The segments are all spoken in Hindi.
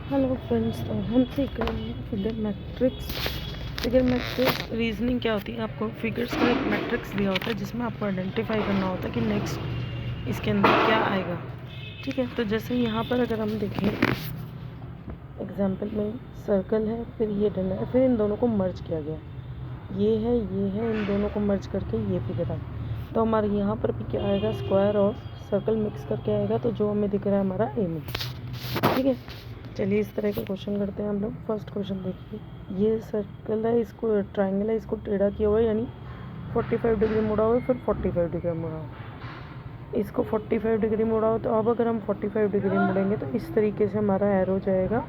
हेलो फ्रेंड्स, तो हम सीख रहे हैं figure matrix. Figure matrix reasoning क्या होती है, आपको फिगर्स का एक मैट्रिक्स दिया होता है जिसमें आपको आइडेंटिफाई करना होता है कि नेक्स्ट इसके अंदर क्या आएगा। ठीक है, तो जैसे यहाँ पर अगर हम देखें एग्जांपल में सर्कल है, फिर ये डंडा है, फिर इन दोनों को मर्ज किया गया, ये है, इन दोनों को मर्ज करके ये फिगर आए। तो हमारे यहाँ पर भी क्या आएगा, स्क्वायर और सर्कल मिक्स करके आएगा। तो जो हमें दिख रहा है हमारा ए में। ठीक है, चलिए इस तरह का क्वेश्चन करते हैं हम लोग। फर्स्ट क्वेश्चन देखिए, ये सर्कल है, इसको ट्राइंगल है, इसको टेढ़ा किया हुआ है, यानी 45 डिग्री मुड़ा हुआ है, फिर 45 डिग्री मुड़ा हुआ है। इसको 45 डिग्री मुड़ा हो, तो अब अगर हम 45 डिग्री मुड़ेंगे तो इस तरीके से हमारा एरो जाएगा।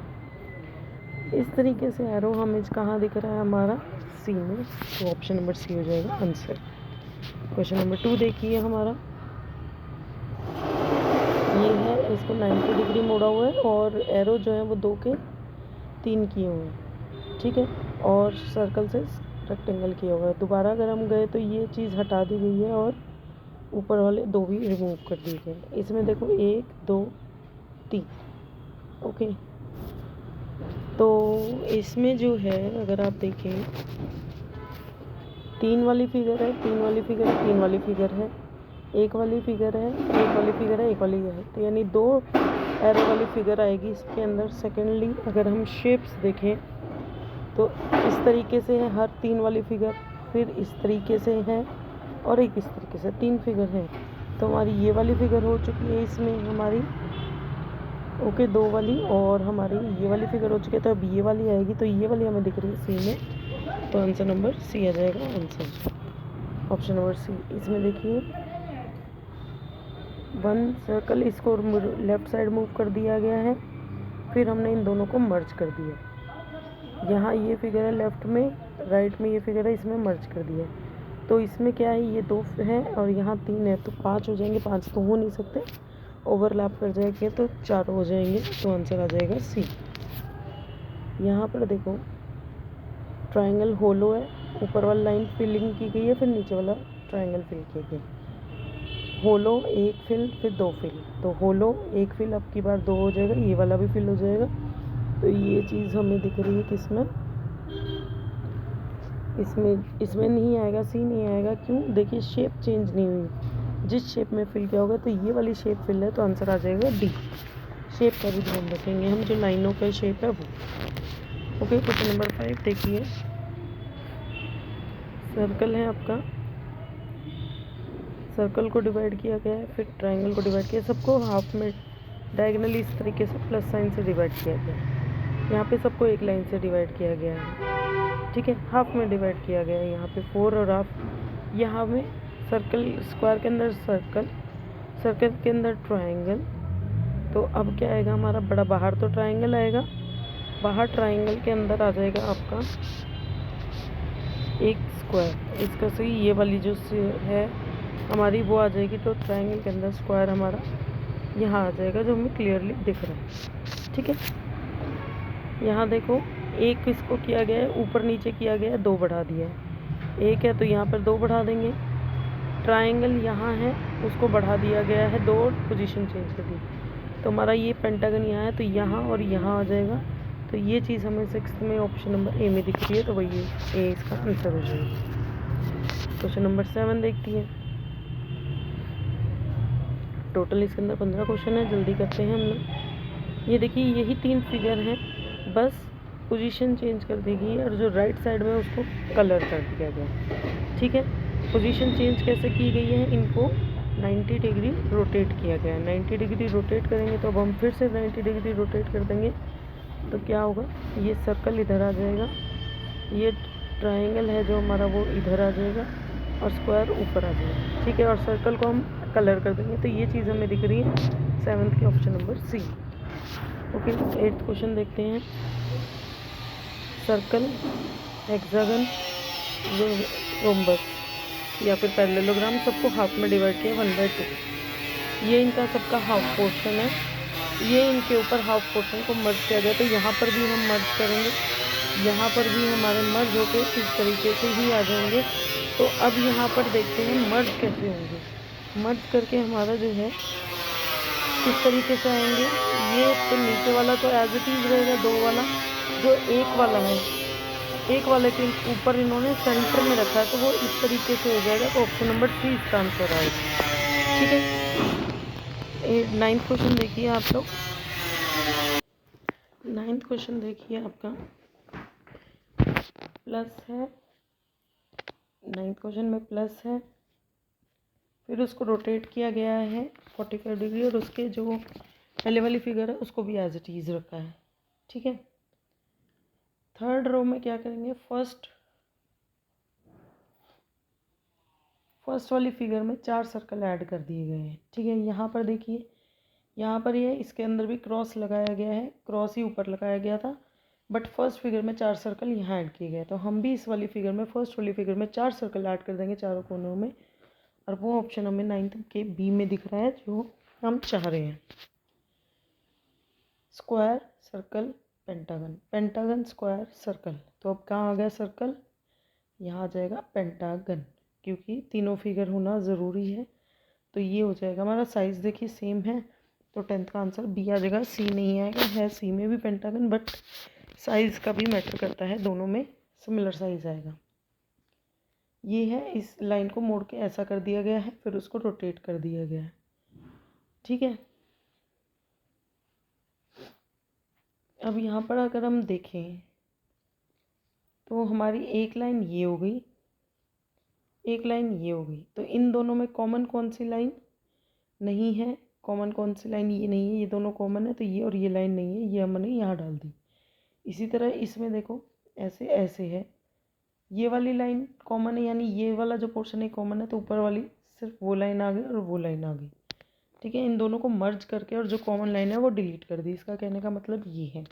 इस तरीके से एरो हमें कहाँ दिख रहा है, हमारा सी में। तो ऑप्शन नंबर सी हो जाएगा आंसर। क्वेश्चन नंबर 2 देखिए हमारा, ये है, इसको 90 डिग्री मोड़ा हुआ है और एरो जो है वो 2 के 3 किए हुए हैं। ठीक है, और सर्कल से रेक्टेंगल किया हुआ है। दोबारा अगर हम गए तो ये चीज़ हटा दी गई है और ऊपर वाले 2 भी रिमूव कर दिए गए। इसमें देखो 1 2 3। ओके, तो इसमें जो है अगर आप देखें 3 वाली फिगर है, 3 वाली फिगर है, 3 वाली फिगर है, एक वाली फिगर है, एक वाली फिगर है, एक वाली है, तो यानी 2 एरो वाली फिगर आएगी इसके अंदर। सेकेंडली अगर हम शेप्स देखें तो इस तरीके से है हर 3 वाली फिगर, फिर इस तरीके से है और एक इस तरीके से, 3 फिगर है। तो हमारी ये वाली फिगर हो चुकी है इसमें हमारी, ओके, 2 वाली, और हमारी ये वाली फिगर हो चुकी है। तो अब ये वाली आएगी, तो ये वाली हमें दिख रही है सी में। तो आंसर नंबर सी आ जाएगा आंसर, ऑप्शन नंबर सी। इसमें देखिए 1 सर्कल, इसको लेफ़्ट साइड मूव कर दिया गया है, फिर हमने इन दोनों को मर्ज कर दिया। यहाँ ये फिगर है लेफ़्ट में, राइट में ये फिगर है, इसमें मर्ज कर दिया। तो इसमें क्या है, ये 2 है और यहाँ 3 है, तो 5 हो जाएंगे। 5 तो हो नहीं सकते, ओवरलैप कर जाएंगे, तो 4 हो जाएंगे। तो आंसर आ जाएगा सी। यहाँ पर देखो ट्राइंगल होलो है, ऊपर वाला लाइन फिलिंग की गई है, फिर नीचे वाला ट्राइंगल फिल किया गया। होलो 1 फिल, फिर 2 फिल, तो होलो 1 फिल अब की बार 2 हो जाएगा, ये वाला भी फिल हो जाएगा। तो ये चीज़ हमें दिख रही है किसमें, इसमें नहीं आएगा, सी नहीं आएगा। क्यों, देखिए शेप चेंज नहीं हुई, जिस शेप में फिल किया होगा तो ये वाली शेप फिल है, तो आंसर आ जाएगा डी। शेप का भी ध्यान रखेंगे हम, जो लाइनों का शेप है वो। ओके, क्वेश्चन नंबर 5 देखिए, सर्कल है आपका, सर्कल को डिवाइड किया गया है, फिर ट्राइंगल को डिवाइड किया, सबको हाफ में डायगनली इस तरीके से प्लस साइन से डिवाइड किया गया। यहाँ पे सबको एक लाइन से डिवाइड किया गया है। ठीक है, हाफ में डिवाइड किया गया है, यहाँ पे 4 और हाफ। यहाँ में सर्कल, स्क्वायर के अंदर सर्कल, सर्कल के अंदर ट्राइंगल। तो अब क्या आएगा हमारा, बड़ा बाहर तो ट्राइंगल आएगा, बाहर ट्राइंगल के अंदर आ जाएगा आपका एक स्क्वायर। इसका सही ये वाली जो है हमारी वो आ जाएगी, तो ट्राइंगल के अंदर स्क्वायर हमारा यहाँ आ जाएगा, जो हमें क्लियरली दिख रहा है। ठीक है, यहाँ देखो एक इसको किया गया है, ऊपर नीचे किया गया है, 2 बढ़ा दिया है। एक है तो यहाँ पर 2 बढ़ा देंगे। ट्राइंगल यहाँ है, उसको बढ़ा दिया गया है, 2 पोजीशन चेंज कर दी, तो हमारा ये पेंटागन यहाँ है, तो यहाँ और यहाँ आ जाएगा। तो ये चीज़ हमें 6th में ऑप्शन नंबर ए में दिख रही है, तो वही ए इसका आंसर हो जाएगा। क्वेश्चन नंबर 7 देखती है, टोटल इसके अंदर 15 क्वेश्चन है, जल्दी करते हैं हम लोग। ये देखिए यही 3 फिगर हैं, बस पोजीशन चेंज कर दी गई है, और जो राइट साइड में उसको कलर कर दिया गया। ठीक है, पोजीशन चेंज कैसे की गई है, इनको 90 डिग्री रोटेट किया गया है। 90 डिग्री रोटेट करेंगे, तो अब हम फिर से 90 डिग्री रोटेट कर देंगे, तो क्या होगा, ये सर्कल इधर आ जाएगा, ये ट्राइंगल है जो हमारा वो इधर आ जाएगा, और स्क्वायर ऊपर आ जाएगा। ठीक है, और सर्कल को हम कलर कर देंगे। तो ये चीज़ हमें दिख रही है 7th के option number C. Okay, 8th question देखते हैं, सर्कल, हेक्सागन, रोम्बस या फिर पैरेललोग्राम, सबको हाफ में डिवाइड किया 1/2। ये इनका सबका हाफ पोर्शन है, ये इनके ऊपर हाफ पोर्शन को मर्ज किया गया। तो यहाँ पर भी हम मर्ज करेंगे, यहाँ पर भी हमारे मर्ज होके इस तरीके से ही आ जाएंगे। तो अब यहाँ पर देखते हैं मर्ज कैसे होंगे। मर्ज करके हमारा जो है इस तरीके से आएंगे। ये तो नीचे वाला तो एज इट इज़ रहेगा, 2 वाला। जो एक वाला है, एक वाले के ऊपर इन्होंने सेंटर में रखा है, तो वो इस तरीके से हो जाएगा। तो ऑप्शन नंबर 3 इसका आंसर आएगा। ठीक है, 9th क्वेश्चन देखिए आप लोग। 9th क्वेश्चन देखिए आपका प्लस है। 9th क्वेश्चन में प्लस है, फिर उसको रोटेट किया गया है 45 डिग्री, और उसके जो पहले वाली फिगर है उसको भी एज इट इज़ रखा है। ठीक है, थर्ड रो में क्या करेंगे, फर्स्ट वाली फिगर में 4 सर्कल ऐड कर दिए गए हैं। ठीक है, यहाँ पर देखिए, यहाँ पर ये इसके अंदर भी क्रॉस लगाया गया है, क्रॉस ही ऊपर लगाया गया था, बट फर्स्ट फिगर में 4 सर्कल यहाँ ऐड किए गए। तो हम भी इस वाली फिगर में, फर्स्ट वाली फिगर में 4 सर्कल ऐड कर देंगे चारों कोनों में, और वो ऑप्शन हमें 9th के बी में दिख रहा है जो हम चाह रहे हैं। Square, circle, pentagon, pentagon, square, circle. तो अब कहाँ आ गया सर्कल, यहाँ आ जाएगा पेंटागन, क्योंकि तीनों फिगर होना ज़रूरी है। तो ये हो जाएगा हमारा। साइज़ देखिए सेम है, तो 10th का आंसर बी आ जाएगा, सी नहीं आएगा। है सी में भी पेंटागन, बट साइज़ का भी मैटर करता है, दोनों में सिमिलर साइज़ आएगा। ये है, इस लाइन को मोड़ के ऐसा कर दिया गया है, फिर उसको रोटेट कर दिया गया है। ठीक है, अब यहाँ पर अगर हम देखें तो हमारी एक लाइन ये हो गई, एक लाइन ये हो गई। तो इन दोनों में कॉमन कौन सी लाइन नहीं है, कॉमन कौन सी लाइन ये नहीं है, ये दोनों कॉमन है, तो ये और ये लाइन नहीं है, ये हमने यहाँ डाल दी। इसी तरह इसमें देखो, ऐसे ऐसे है, ये वाली लाइन कॉमन है, यानी ये वाला जो पोर्शन है कॉमन है, तो ऊपर वाली सिर्फ वो लाइन आ गई और वो लाइन आ गई। ठीक है, इन दोनों को मर्ज करके और जो कॉमन लाइन है वो डिलीट कर दी। इसका कहने का मतलब ये है।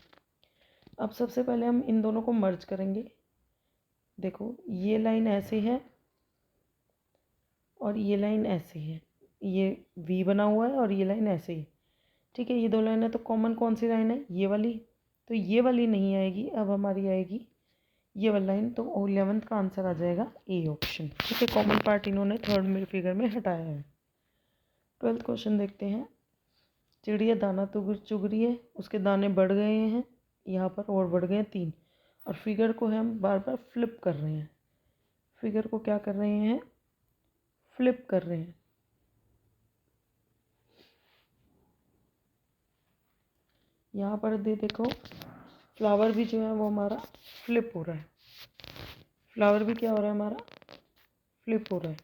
अब सबसे पहले हम इन दोनों को मर्ज करेंगे। देखो, ये लाइन ऐसे है और ये लाइन ऐसे है, ये वी बना हुआ है और ये लाइन ऐसे ही। ठीक है, ये दो लाइन है, तो कॉमन कौन सी लाइन है, ये वाली। तो ये वाली नहीं आएगी, अब हमारी आएगी ये वाली लाइन। तो 11th का आंसर आ जाएगा ए ऑप्शन। ठीक है, कॉमन पार्ट इन्होंने थर्ड फिगर में हटाया है। 12th क्वेश्चन देखते हैं। चिड़िया दाना चुग रही है, उसके दाने बढ़ गए हैं यहाँ पर, और बढ़ गए हैं 3, और फिगर को हम बार बार फ्लिप कर रहे हैं। फिगर को क्या कर रहे हैं, फ्लिप कर रहे हैं। यहाँ पर देखो, फ्लावर भी जो है वो हमारा फ्लिप हो रहा है। फ्लावर भी क्या हो रहा है हमारा, फ्लिप हो रहा है।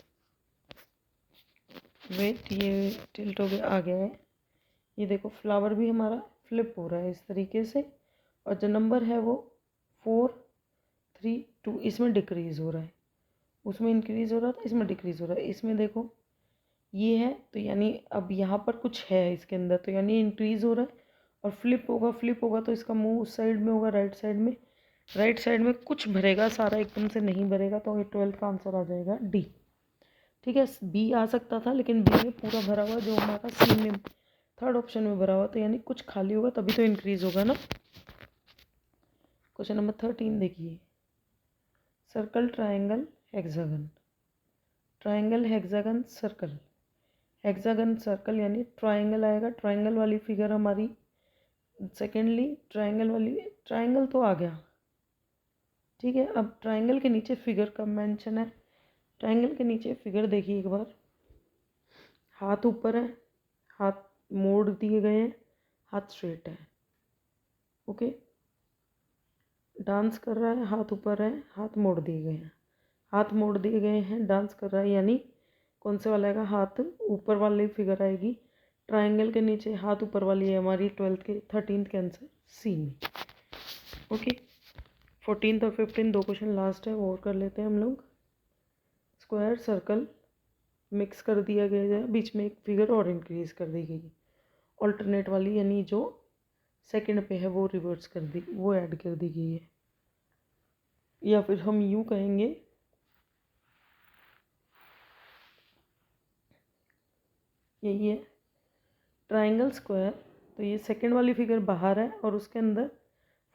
वेट, ये टिल्ट हो गया, आ गया है। ये देखो, फ्लावर भी हमारा फ्लिप हो रहा है इस तरीके से, और जो नंबर है वो 4 3 2 इसमें डिक्रीज़ हो रहा है, उसमें इंक्रीज़ हो रहा था, इसमें डिक्रीज़ हो रहा है। इसमें देखो ये है, तो यानी अब यहाँ पर कुछ है इसके अंदर, तो यानी इंक्रीज़ हो रहा है। और फ्लिप होगा, फ्लिप होगा तो इसका मुंह उस साइड में होगा, राइट साइड में। राइट साइड में कुछ भरेगा, सारा एकदम से नहीं भरेगा, तो 12th का आंसर आ जाएगा डी। ठीक है, बी आ सकता था, लेकिन बी में पूरा भरा हुआ, जो हमारा सी में थर्ड ऑप्शन में भरा हुआ, तो यानी कुछ खाली होगा तभी तो इंक्रीज़ होगा ना। क्वेश्चन नंबर 13 देखिए। Circle, triangle, hexagon. Triangle, hexagon, circle. Hexagon, circle, यानी ट्राइंगल आएगा। ट्राइंगल वाली फिगर हमारी सेकेंडली, ट्राइंगल वाली, ट्राइंगल तो आ गया। ठीक है, अब ट्राइंगल के नीचे फिगर का मेंशन है। ट्राइंगल के नीचे फिगर देखिए एक बार, हाथ ऊपर है, हाथ मोड़ दिए गए हैं, हाथ स्ट्रेट है। ओके, डांस कर रहा है, हाथ ऊपर है, हाथ मोड़ दिए गए हैं, हाथ मोड़ दिए गए हैं, डांस कर रहा है, यानी कौन से वाला आएगा, हाथ ऊपर वाली फिगर आएगी। ट्राइंगल के नीचे हाथ ऊपर वाली है हमारी 13th के आंसर सी में। ओके, 14th और 15 दो क्वेश्चन लास्ट है, वो और कर लेते हैं हम लोग। स्क्वायर, सर्कल मिक्स कर दिया गया है, बीच में एक फिगर और इंक्रीज कर दी गई, ऑल्टरनेट वाली, यानी जो सेकंड पे है वो रिवर्स कर दी, वो ऐड कर दी गई है। या फिर हम यूँ कहेंगे, यही है ट्राइंगल, स्क्वायर। तो ये सेकंड वाली फिगर बाहर है और उसके अंदर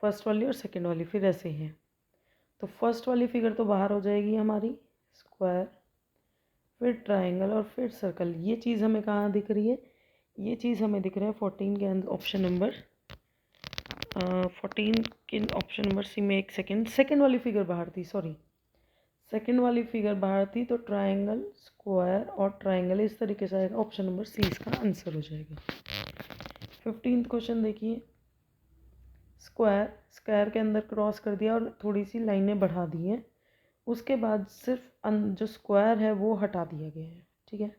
फर्स्ट वाली और सेकंड वाली फिर ऐसे ही है। तो फर्स्ट वाली फिगर तो बाहर हो जाएगी हमारी, स्क्वायर, फिर ट्राइंगल और फिर सर्कल। ये चीज़ हमें कहाँ दिख रही है, ये चीज़ हमें दिख रहा है 14 के ऑप्शन नंबर 14 के ऑप्शन नंबर सी में। एक सेकंड वाली फिगर बाहर थी, सॉरी सेकंड वाली फिगर बाहर थी, तो ट्रायंगल, स्क्वायर और ट्रायंगल इस तरीके से आएगा। ऑप्शन नंबर सी इसका आंसर हो जाएगा। 15th क्वेश्चन देखिए, स्क्वायर के अंदर क्रॉस कर दिया और थोड़ी सी लाइनें बढ़ा दी हैं, उसके बाद सिर्फ जो स्क्वायर है वो हटा दिया गया है। ठीक है,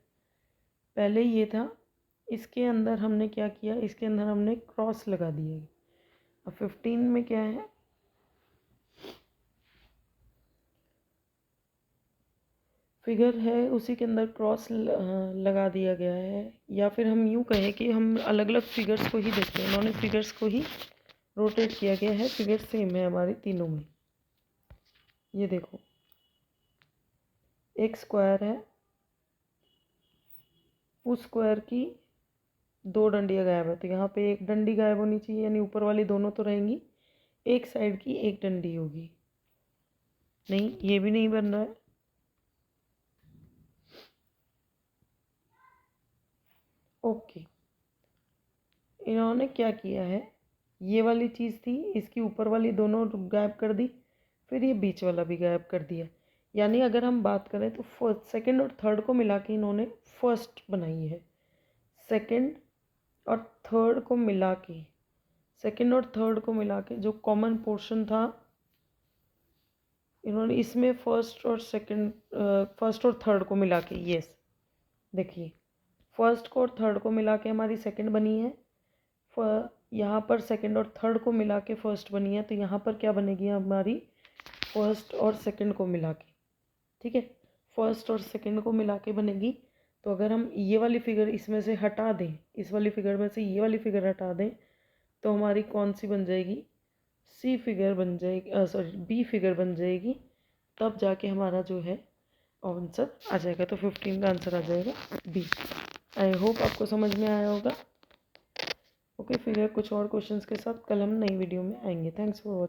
पहले ये था, इसके अंदर हमने क्या किया, इसके अंदर हमने क्रॉस लगा दिया है। अब 15 में क्या है, फिगर है उसी के अंदर क्रॉस लगा दिया गया है, या फिर हम यूँ कहें कि हम अलग अलग फिगर्स को ही देखते हैं। इन्होंने फिगर्स को ही रोटेट किया गया है, फिगर सेम है हमारी तीनों में। ये देखो, एक स्क्वायर है, उस स्क्वायर की दो डंडियाँ गायब है, तो यहाँ पे एक डंडी गायब होनी चाहिए, यानी ऊपर वाली दोनों तो रहेंगी, एक साइड की एक डंडी होगी। नहीं, ये भी नहीं बन रहा है। ओके, इन्होंने क्या किया है, ये वाली चीज़ थी, इसकी ऊपर वाली दोनों गायब कर दी, फिर ये बीच वाला भी गायब कर दिया। यानी अगर हम बात करें तो फर्स्ट, सेकंड और थर्ड को मिला के इन्होंने फर्स्ट बनाई है। सेकंड और थर्ड को मिला के, सेकंड और थर्ड को मिला के जो कॉमन पोर्शन था, इन्होंने इसमें फर्स्ट और थर्ड को मिला के, यस देखिए, फर्स्ट को और थर्ड को मिला के हमारी सेकंड बनी है, यहाँ पर सेकंड और थर्ड को मिला के फर्स्ट बनी है, तो यहाँ पर क्या बनेगी हमारी, फर्स्ट और सेकंड को मिला के। ठीक है, फर्स्ट और सेकंड को मिला के बनेगी। तो अगर हम ये वाली फिगर इसमें से हटा दें, इस वाली फिगर में से ये वाली फिगर हटा दें, तो हमारी कौन सी बन जाएगी, सी फिगर बन जाएगी, सॉरी बी फिगर बन जाएगी। तब जाके हमारा जो है आंसर आ जाएगा। तो 15 का आंसर आ जाएगा बी। आई होप आपको समझ में आया होगा। ओके, फिर कुछ और क्वेश्चंस के साथ कल हम नई वीडियो में आएंगे। Thanks for watching.